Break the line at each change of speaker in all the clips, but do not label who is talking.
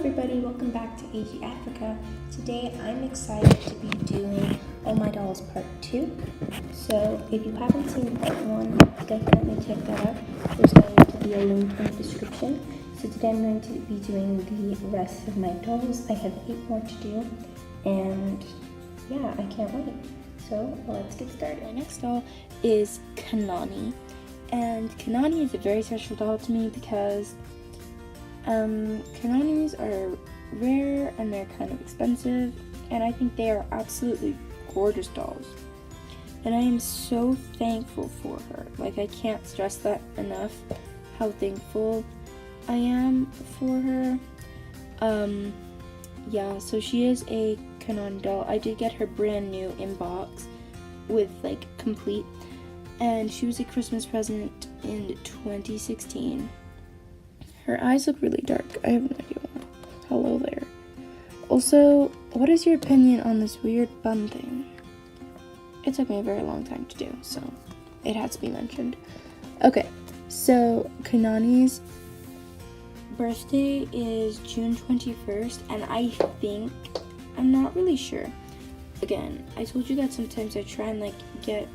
everybody, welcome back to AGAfrica. Today I'm excited to be doing All My Dolls Part 2. So if you haven't seen Part 1, definitely check that out. There's going to be a link in the description. So today I'm going to be doing the rest of my dolls. I have 8 more to do, and yeah, I can't wait. So let's get started. My next doll is Kanani, and Kanani is a very special doll to me because Kananis are rare and they're kind of expensive, and I think they are absolutely gorgeous dolls. And I am so thankful for her. Like, I can't stress that enough, how thankful I am for her. Yeah, so she is a Kanani doll. I did get her brand new in box with like complete, and she was a Christmas present in 2016. Her eyes look really dark. I have no idea why. Hello there. Also, what is your opinion on this weird bun thing? It took me a very long time to do, so it has to be mentioned. Okay, so Kanani's birthday is June 21st, and I'm not really sure. Again, I told you that sometimes I try and like get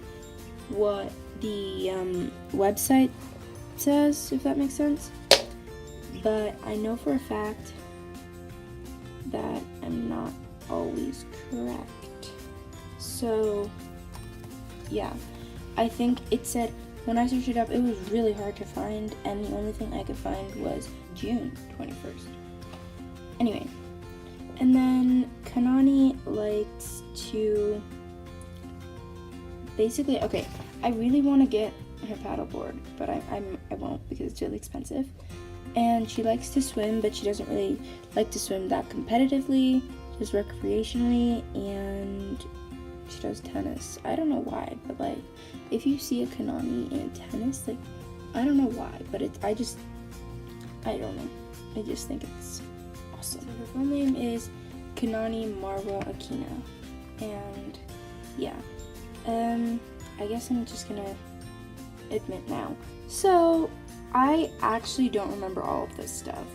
what the website says, if that makes sense. But I know for a fact that I'm not always correct. So, yeah. I think it said, when I searched it up, it was really hard to find, and the only thing I could find was June 21st. Anyway. And then Kanani likes to basically, okay, I really want to get her paddleboard, but I won't because it's really expensive. And she likes to swim, but she doesn't really like to swim that competitively, just recreationally, and she does tennis. I don't know why, but like, if you see a Kanani in tennis, like, I don't know why, but I don't know. I just think it's awesome. So her full name is Kanani Marwa Akina, and yeah, I guess I'm just gonna admit now. So, I actually don't remember all of this stuff.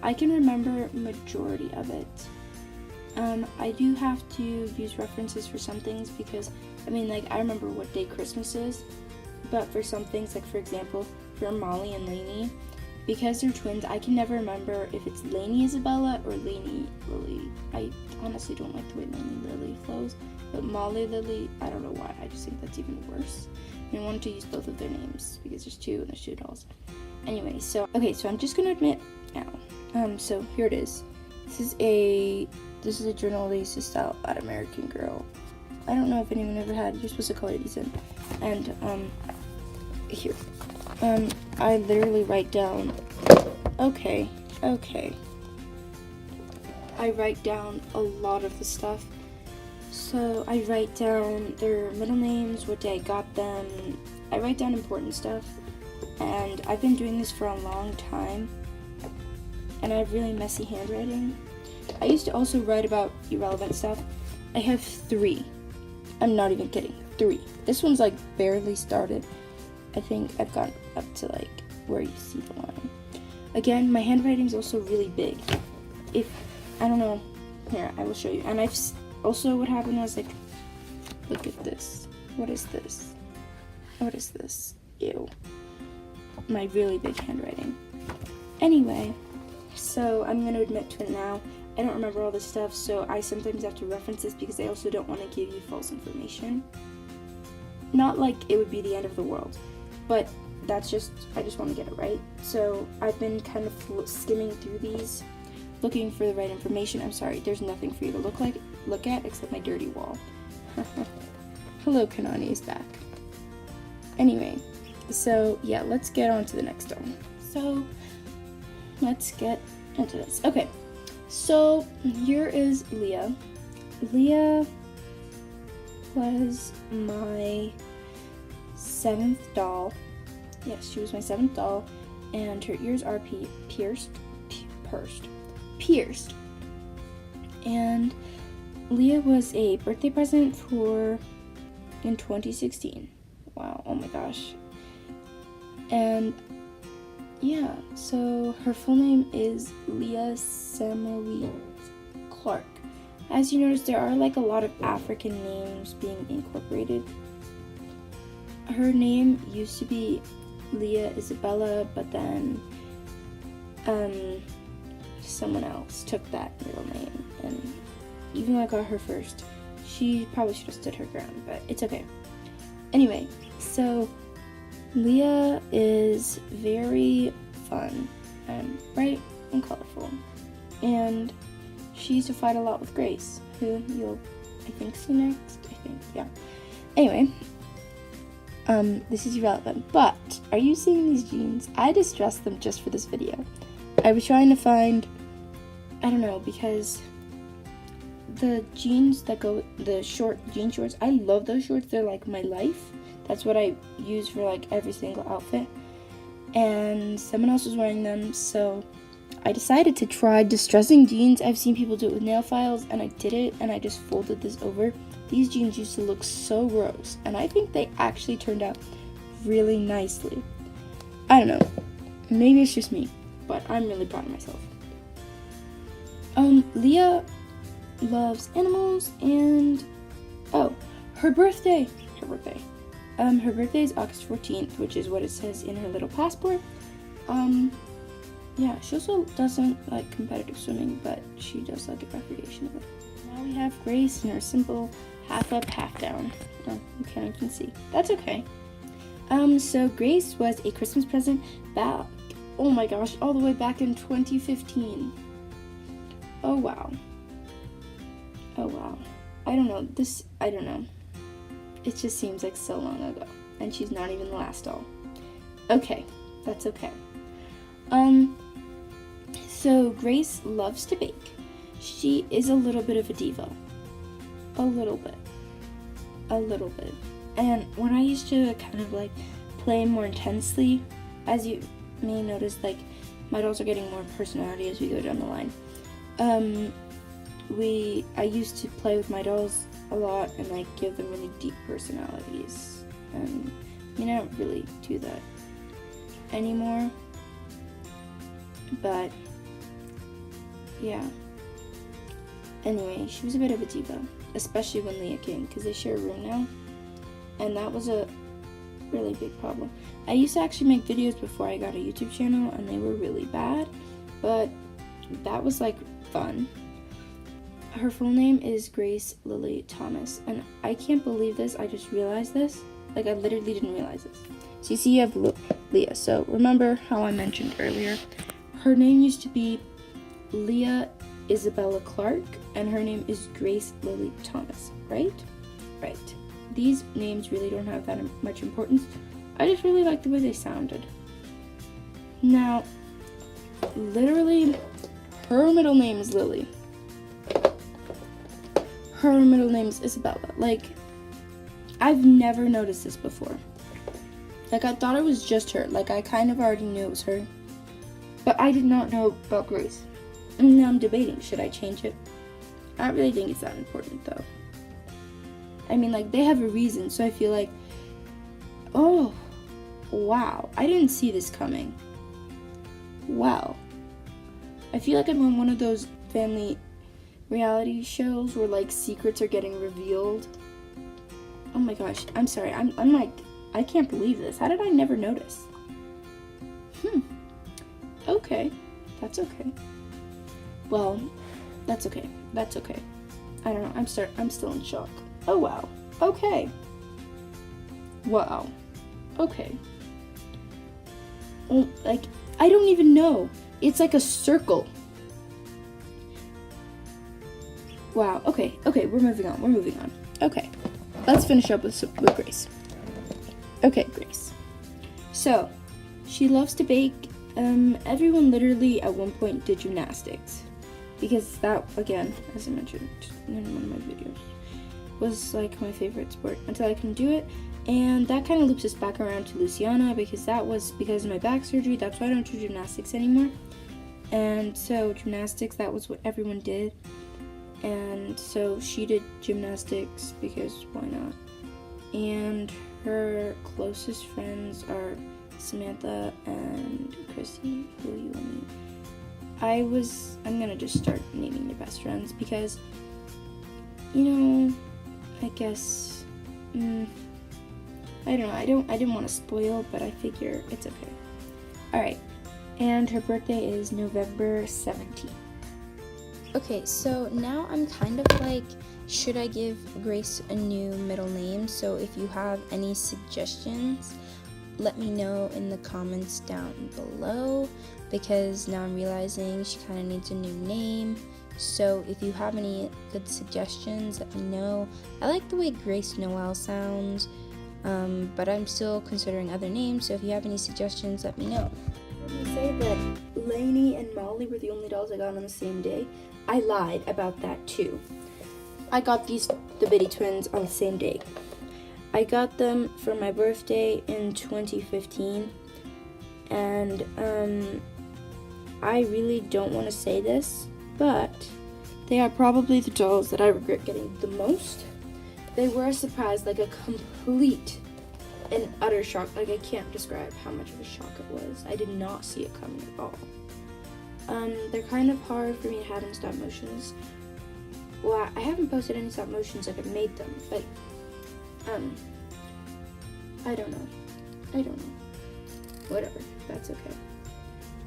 I can remember majority of it. I do have to use references for some things because, I mean, like, I remember what day Christmas is, but for some things, like, for example, for Molly and Lainey, because they're twins, I can never remember if it's Lainey Isabella or Lainey Lily. I honestly don't like the way Lainey Lily flows, but Molly Lily, I don't know why, I just think that's even worse. And I wanted to use both of their names because there's two and there's two dolls. Anyway, so I'm just gonna admit now. So here it is. This is a journalista style Latin American girl. I don't know if anyone ever had. You're supposed to color these in. And here. I literally write down. Okay. I write down a lot of the stuff. So I write down their middle names, what day I got them. I write down important stuff. And I've been doing this for a long time, and I have really messy handwriting. I used to also write about irrelevant stuff. I have 3. I'm not even kidding. 3. This one's like barely started. I think I've gotten up to like where you see the line. Again, my handwriting's also really big. I don't know, here, I will show you. And also what happened was, like, look at this. What is this? Ew. My really big handwriting. Anyway, so I'm going to admit to it now. I don't remember all this stuff, so I sometimes have to reference this because I also don't want to give you false information. Not like it would be the end of the world, but I just want to get it right. So I've been kind of skimming through these, looking for the right information. I'm sorry, there's nothing for you to look at except my dirty wall. Hello, Kanani is back. Anyway. So, yeah, let's get on to the next one. So, let's get into this. Okay, so here is Leah. Leah was my 7th doll. Yes, she was my 7th doll, and her ears are pierced. And Leah was a birthday present in 2016. Wow, oh my gosh. And yeah, so her full name is Leah Samoe Clark. As you notice, there are like a lot of African names being incorporated. Her name used to be Leah Isabella, but then someone else took that middle name, and even though I got her first, she probably should have stood her ground, but it's okay. Anyway, so Leah is very fun and bright and colorful, and she used to fight a lot with Grace, who you'll, I think, see next. Yeah. Anyway, this is irrelevant, but are you seeing these jeans? I distressed them just for this video. I was trying to find, I don't know, because the jeans that go, the short jean shorts, I love those shorts. They're like my life. That's what I use for like every single outfit. And someone else was wearing them, so I decided to try distressing jeans. I've seen people do it with nail files, and I did it, and I just folded this over. These jeans used to look so gross, and I think they actually turned out really nicely. I don't know. Maybe it's just me, but I'm really proud of myself. Leah loves animals, and her birthday is August 14th, which is what it says in her little passport. Yeah, she also doesn't like competitive swimming, but she does like it recreationally. Now we have Grace in her simple half up, half down. Oh, you can't even see. That's okay. So Grace was a Christmas present back, oh my gosh, all the way back in 2015. Oh wow. I don't know. It just seems like so long ago, and she's not even the last doll. Okay, that's okay. So Grace loves to bake. She is a little bit of a diva. A little bit. And when I used to kind of like play more intensely, as you may notice, like my dolls are getting more personality as we go down the line. I used to play with my dolls a lot and like give them really deep personalities. And I don't really do that anymore. But yeah. Anyway, she was a bit of a diva, especially when Leah came, because they share a room now, and that was a really big problem. I used to actually make videos before I got a YouTube channel, and they were really bad, but that was like fun. Her full name is Grace Lily Thomas, and I can't believe this, I just realized this. Like, I literally didn't realize this. So you see you have Leah, so remember how I mentioned earlier, her name used to be Leah Isabella Clark, and her name is Grace Lily Thomas, right? Right. These names really don't have that much importance. I just really like the way they sounded. Now, literally, her middle name is Lily. Her middle name is Isabella. Like, I've never noticed this before. Like, I thought it was just her. Like, I kind of already knew it was her. But I did not know about Grace. And now I'm debating, should I change it? I don't really think it's that important, though. I mean, like, they have a reason, so I feel like, oh, wow, I didn't see this coming. Wow. I feel like I'm on one of those family reality shows where, like, secrets are getting revealed. Oh my gosh, I'm sorry, I'm like, I can't believe this. How did I never notice? Okay, that's okay. Well, that's okay. I don't know, I'm still in shock. Oh wow, okay. Wow, okay. Oh, like, I don't even know. It's like a circle. Wow, okay, we're moving on. Okay, let's finish up with Grace. Okay, Grace. So, she loves to bake. Everyone literally at one point did gymnastics, because that, again, as I mentioned in one of my videos, was like my favorite sport until I couldn't do it. And that kind of loops us back around to Luciana, because that was because of my back surgery. That's why I don't do gymnastics anymore. And so gymnastics, that was what everyone did. And so she did gymnastics because why not? And her closest friends are Samantha and Chrissy, who you will meet, I'm gonna just start naming your best friends because, you know, I guess, I don't know, I didn't want to spoil, but I figure it's okay. Alright, and her birthday is November 17th. Okay, so now I'm kind of like, should I give Grace a new middle name? So if you have any suggestions, let me know in the comments down below, because now I'm realizing she kind of needs a new name. So if you have any good suggestions, let me know. I like the way Grace Noel sounds, but I'm still considering other names, so if you have any suggestions, let me know. Let me say that Lainey and Molly were the only dolls I got on the same day. I lied about that too. I got the Bitty Twins on the same day. I got them for my birthday in 2015, and I really don't want to say this, but they are probably the dolls that I regret getting the most. They were a surprise, like a complete and utter shock. Like, I can't describe how much of a shock it was. I did not see it coming at all. They're kind of hard for me to have in stop motions. Well, I haven't posted any stop motions like I've made them, but I don't know. Whatever, that's okay.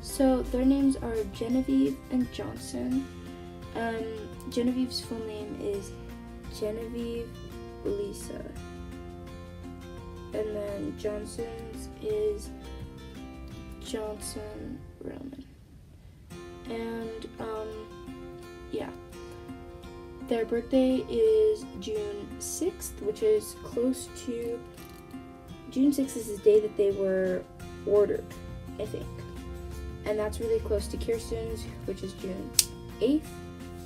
So their names are Genevieve and Johnson. Genevieve's full name is Genevieve Lisa. And then Johnson's is Johnson Roman. And yeah. Their birthday is June 6th, which is close to, June 6th is the day that they were ordered, I think. And that's really close to Kirsten's, which is June 8th.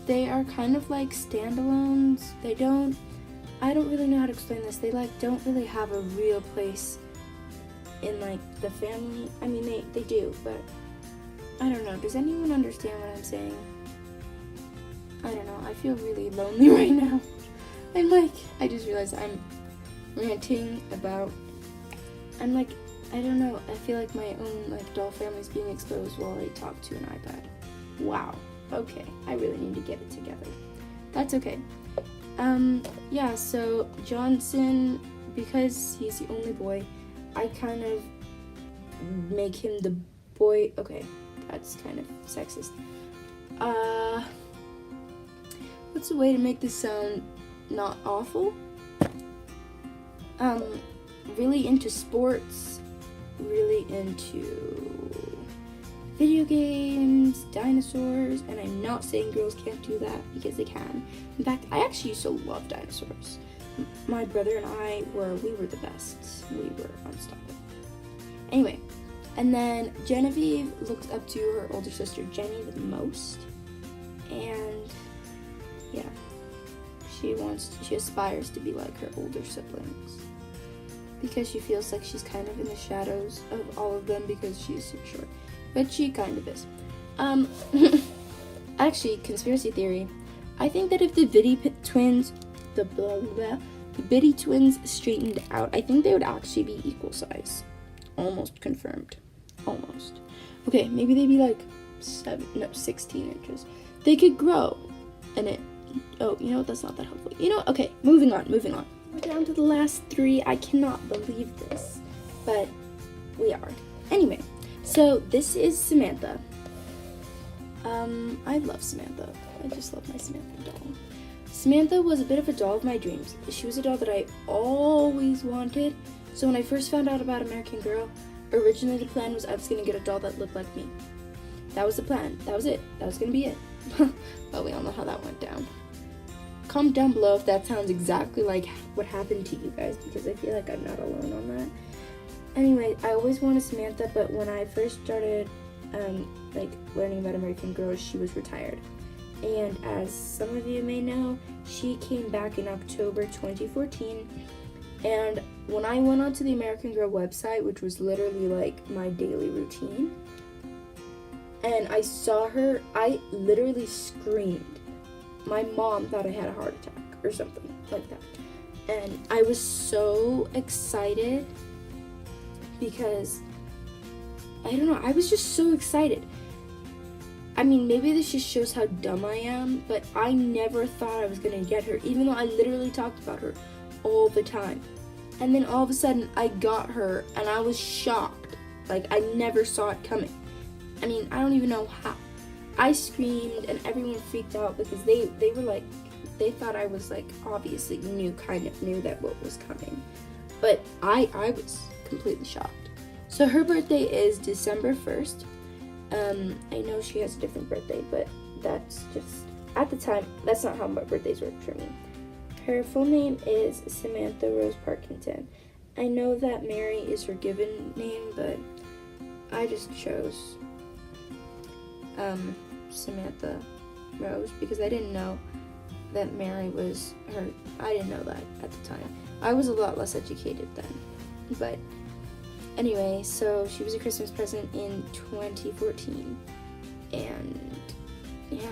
They are kind of like standalones. I don't really know how to explain this. They like don't really have a real place in like the family. I mean, they do, but I don't know. Does anyone understand what I'm saying? I don't know. I feel really lonely right now. I just realized I'm ranting about, I don't know. I feel like my own like doll family is being exposed while I talk to an iPad. Wow. Okay. I really need to get it together. That's okay. Yeah, so Johnson, because he's the only boy, I kind of make him the boy. Okay, that's kind of sexist. What's a way to make this sound not awful? Really into sports, really into video games, dinosaurs, and I'm not saying girls can't do that, because they can. In fact, I actually used to love dinosaurs. My brother and I we were the best. We were unstoppable. Anyway, and then Genevieve looks up to her older sister Jenny the most, and yeah, she aspires to be like her older siblings, because she feels like she's kind of in the shadows of all of them because she's super short. But she kind of is. Actually, conspiracy theory. I think that if the Bitty twins, the Bitty twins straightened out, I think they would actually be equal size. Almost confirmed. Almost. Okay, maybe they'd be like 16 inches. They could grow. And oh, you know what? That's not that helpful. You know what? Okay, moving on. We're down to the last 3. I cannot believe this. But we are. Anyway. So this is Samantha. I love Samantha. I just love my Samantha doll. Samantha was a bit of a doll of my dreams. She was a doll that I always wanted. So when I first found out about American Girl, originally the plan was I was going to get a doll that looked like me. That was the plan. That was it. That was going to be it. But we all know how that went down. Comment down below if that sounds exactly like what happened to you guys, because I feel like I'm not alone on that. Anyway, I always wanted Samantha, but when I first started learning about American Girl, she was retired. And as some of you may know, she came back in October 2014. And when I went onto the American Girl website, which was literally like my daily routine, and I saw her, I literally screamed. My mom thought I had a heart attack or something like that. And I was so excited because I don't know, I was just so excited. I mean, maybe this just shows how dumb I am, but I never thought I was gonna get her, even though I literally talked about her all the time. And then all of a sudden, I got her, and I was shocked. Like, I never saw it coming. I mean, I don't even know how. I screamed, and everyone freaked out because they were like, they thought I was like, obviously knew that what was coming. But I was completely shocked. So her birthday is December 1st. I know she has a different birthday, but that's just, at the time, that's not how my birthdays work for me. Her full name is Samantha Rose Parkington. I know that Mary is her given name, but I just chose Samantha Rose because I didn't know that Mary was her. I didn't know that at the time. I was a lot less educated then. But anyway, so she was a Christmas present in 2014. And yeah,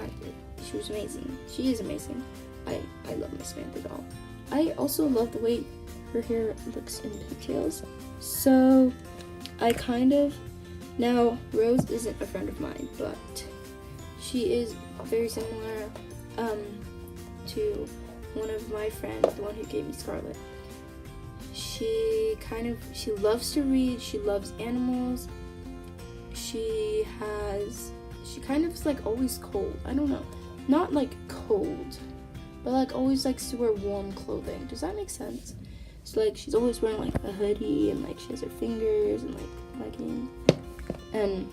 she was amazing. She is amazing. I love my Samantha doll. I also love the way her hair looks in pigtails. So I now Rose isn't a friend of mine, but she is very similar to one of my friends, the one who gave me Scarlet. She loves to read, she loves animals, she kind of is like always cold. I don't know, not like cold, but like always likes to wear warm clothing. Does that make sense? So like she's always wearing like a hoodie and like she has her fingers and like leggings, and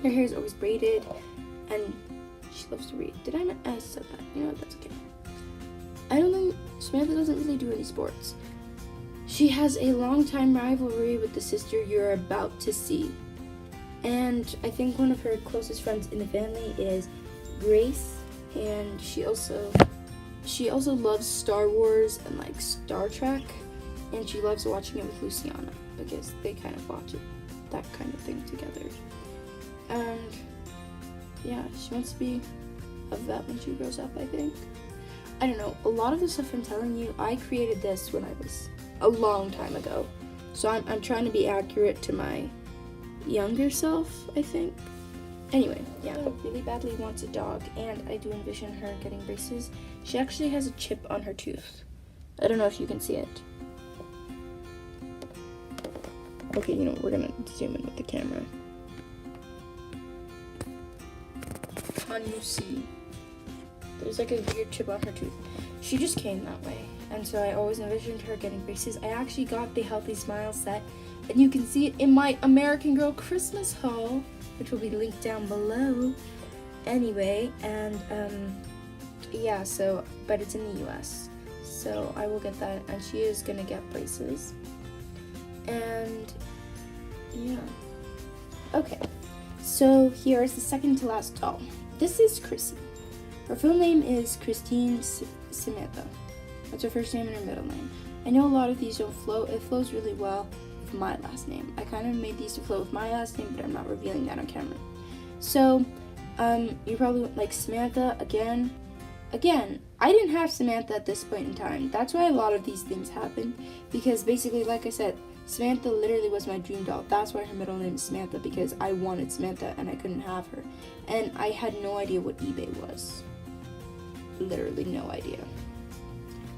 her hair is always braided, and she loves to read. I said that. You know what? That's okay. I don't think Samantha doesn't really do any sports. She has a long-time rivalry with the sister you're about to see. And I think one of her closest friends in the family is Grace, and she also loves Star Wars and like Star Trek, and she loves watching it with Luciana because they kind of watch that kind of thing together. And yeah, she wants to be of that when she grows up, I think. I don't know, a lot of the stuff I'm telling you, I created this when I was a long time ago. So I'm trying to be accurate to my younger self, I think. Anyway, yeah. She really badly wants a dog, and I do envision her getting braces. She actually has a chip on her tooth. I don't know if you can see it. Okay, you know, we're gonna zoom in with the camera. Can you see? There's like a weird chip on her tooth. She just came that way, and so I always envisioned her getting braces. I actually got the Healthy Smile set, and you can see it in my American Girl Christmas haul, which will be linked down below. Anyway, and yeah, so, but it's in the US, so I will get that, and she is gonna get braces. And yeah, okay, so here's the second to last doll. This is Chrissy. Her full name is Christine Samantha. That's her first name and her middle name. I know a lot of these don't flow. It flows really well with my last name. I kind of made these to flow with my last name, but I'm not revealing that on camera. So, you probably like Samantha again. Again, I didn't have Samantha at this point in time. That's why a lot of these things happen, because basically, like I said, Samantha literally was my dream doll. That's why her middle name is Samantha, because I wanted Samantha and I couldn't have her. And I had no idea what eBay was. Literally no idea.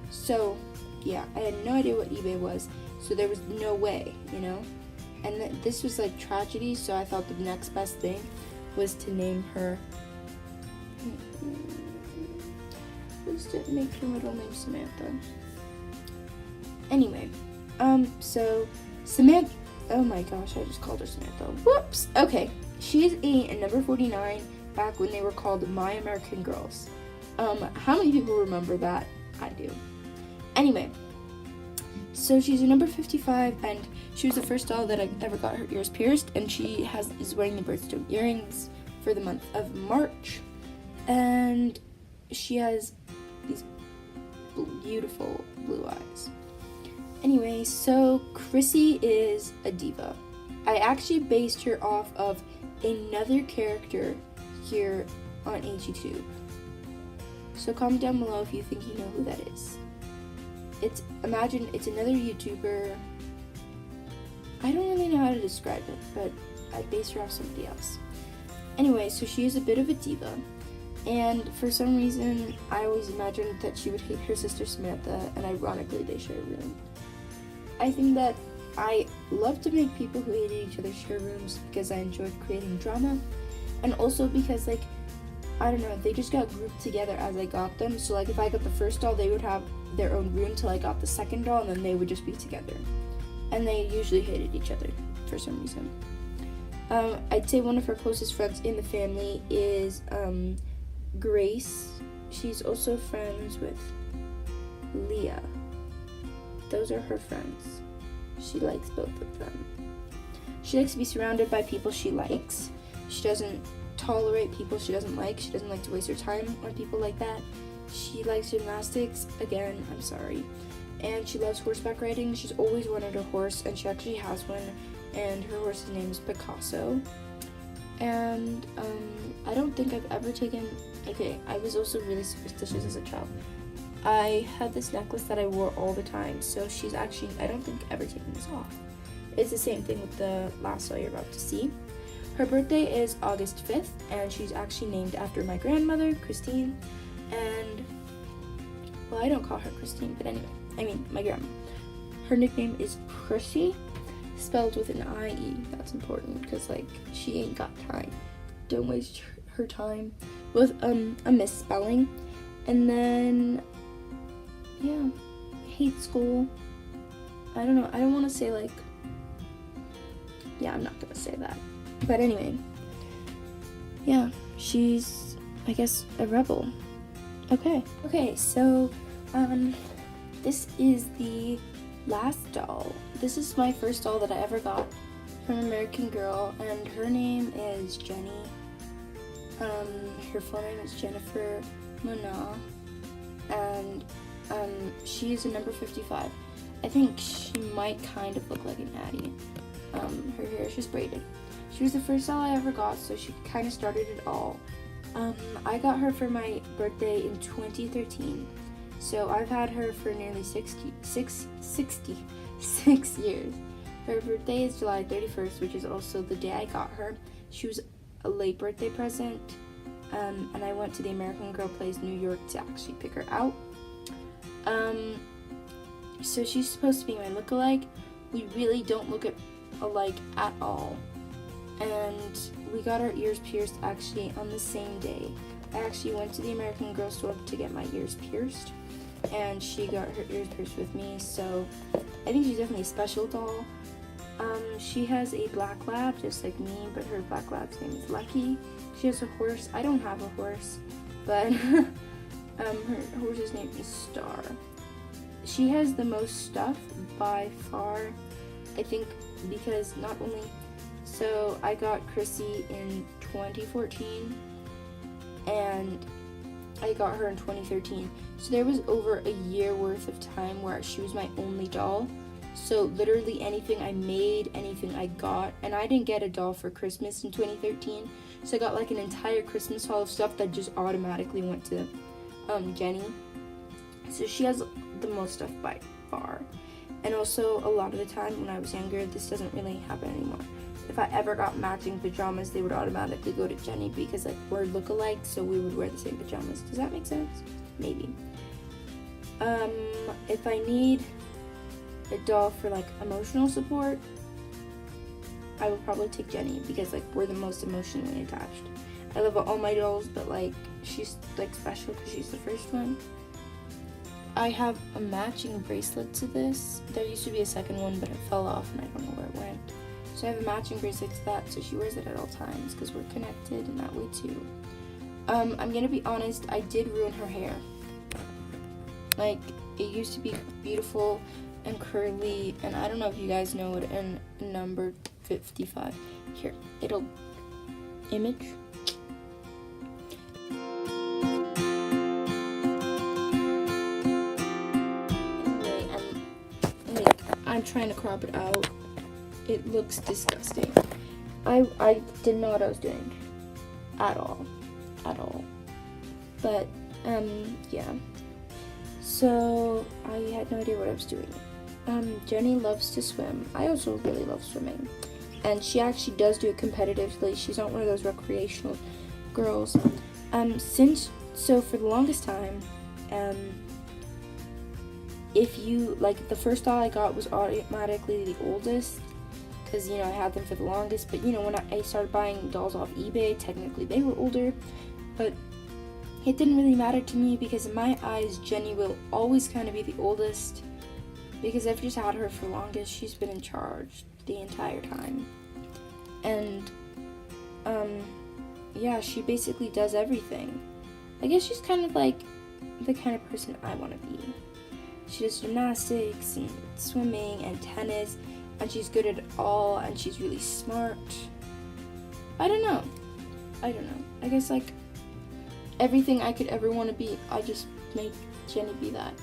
So, yeah, I had no idea what eBay was, so there was no way, you know? And this was like tragedy, so I thought the next best thing was to name her, was to make her middle name Samantha. Anyway, so Samantha, oh my gosh, I just called her Samantha. Whoops! Okay, she is a number 49 back when they were called My American Girls. How many people remember that? I do. Anyway, so she's a number 55, and she was the first doll that I ever got her ears pierced, and she is wearing the birthstone earrings for the month of March, and she has these beautiful blue eyes. Anyway, so Chrissy is a diva. I actually based her off of another character here on AGTube. So comment down below if you think you know who that is. Imagine it's another YouTuber. I don't really know how to describe it, but I base her off somebody else. Anyway, so she is a bit of a diva, and for some reason, I always imagined that she would hate her sister Samantha, and ironically, they share a room. I think that I love to make people who hated each other share rooms because I enjoyed creating drama, and also because, like, I don't know, they just got grouped together as I got them. So, like, if I got the first doll, they would have their own room till I got the second doll, and then they would just be together. And they usually hated each other for some reason. I'd say one of her closest friends in the family is Grace. She's also friends with Leah. Those are her friends. She likes both of them. She likes to be surrounded by people she likes. She doesn't tolerate people she doesn't like. She doesn't like to waste her time on people like that. She likes gymnastics. Again, I'm sorry. And she loves horseback riding. She's always wanted a horse, and she actually has one. And her horse's name is Picasso. And I don't think I've ever taken... Okay, I was also really superstitious as a child. I had this necklace that I wore all the time, so she's actually, I don't think, ever taken this off. It's the same thing with the last doll you're about to see. Her birthday is August 5th, and she's actually named after my grandmother, Christine. And, well, I don't call her Christine, but anyway, I mean, my grandma. Her nickname is Chrissy, spelled with an I-E. That's important, because, like, she ain't got time. Don't waste her time with a misspelling. And then, yeah, hate school. I don't know, I don't want to say, like, yeah, I'm not gonna say that. But anyway, yeah, she's, I guess, a rebel. Okay, so, this is the last doll. This is my first doll that I ever got from American Girl, and her name is Jenny. Her full name is Jennifer Mona, and she is a number 55. I think she might kind of look like an Addie. Her hair is just braided. She was the first doll I ever got, so she kind of started it all. I got her for my birthday in 2013, so I've had her for nearly 66 years. Her birthday is July 31st, which is also the day I got her. She was a late birthday present, and I went to the American Girl Place, New York, to actually pick her out. So she's supposed to be my lookalike. We really don't look alike at all. And we got our ears pierced actually on the same day. I actually went to the American Girl store to get my ears pierced, and she got her ears pierced with me, so I think she's definitely a special doll. She has a black lab just like me, but her black lab's name is Lucky. She has a horse. I don't have a horse, but her horse's name is Star. She has the most stuff by far, I think, because not only... So I got Chrissy in 2014, and I got her in 2013. So there was over a year worth of time where she was my only doll. So literally anything I made, anything I got, and I didn't get a doll for Christmas in 2013. So I got like an entire Christmas haul of stuff that just automatically went to Jenny. So she has the most stuff by far. And also a lot of the time when I was younger, this doesn't really happen anymore. If I ever got matching pajamas, they would automatically go to Jenny because, like, we're lookalike, so we would wear the same pajamas. Does that make sense? Maybe. If I need a doll for, like, emotional support, I would probably take Jenny because, like, we're the most emotionally attached. I love all my dolls, but, like, she's, like, special because she's the first one. I have a matching bracelet to this. There used to be a second one, but it fell off and I don't know where it went. So I have a matching bracelet to that, so she wears it at all times because we're connected in that way too. I'm gonna be honest, I did ruin her hair. Like, it used to be beautiful and curly, and I don't know if you guys know it in number 55. Here, it'll image. Anyway, I'm trying to crop it out. It looks disgusting. I didn't know what I was doing at all. But yeah, so I had no idea what I was doing. Jenny loves to swim. I also really love swimming. and she actually does do it competitively. She's not one of those recreational girls. So for the longest time, if you, like, the first doll I got was automatically the oldest, because, you know, I had them for the longest, but, you know, when I started buying dolls off eBay, technically they were older, but it didn't really matter to me, because in my eyes, Jenny will always kind of be the oldest, because I've just had her for longest. She's been in charge the entire time, and, yeah, she basically does everything. I guess she's kind of like the kind of person I want to be. She does gymnastics and swimming and tennis, and she's good at it all, and she's really smart. I don't know. I guess, like, everything I could ever want to be, I just make Jenny be that,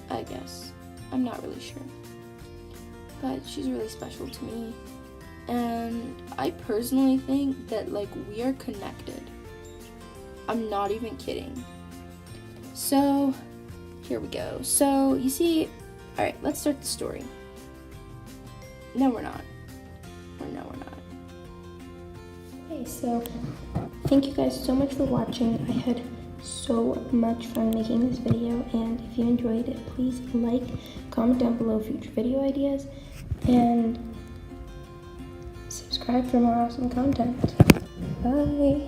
I guess. I'm not really sure. But she's really special to me. And I personally think that, like, we are connected. I'm not even kidding. So, here we go. So, you see, alright, let's start the story. No, we're not. Or no, we're not. Okay, so, thank you guys so much for watching. I had so much fun making this video, and if you enjoyed it, please like, comment down below future video ideas, and subscribe for more awesome content. Bye!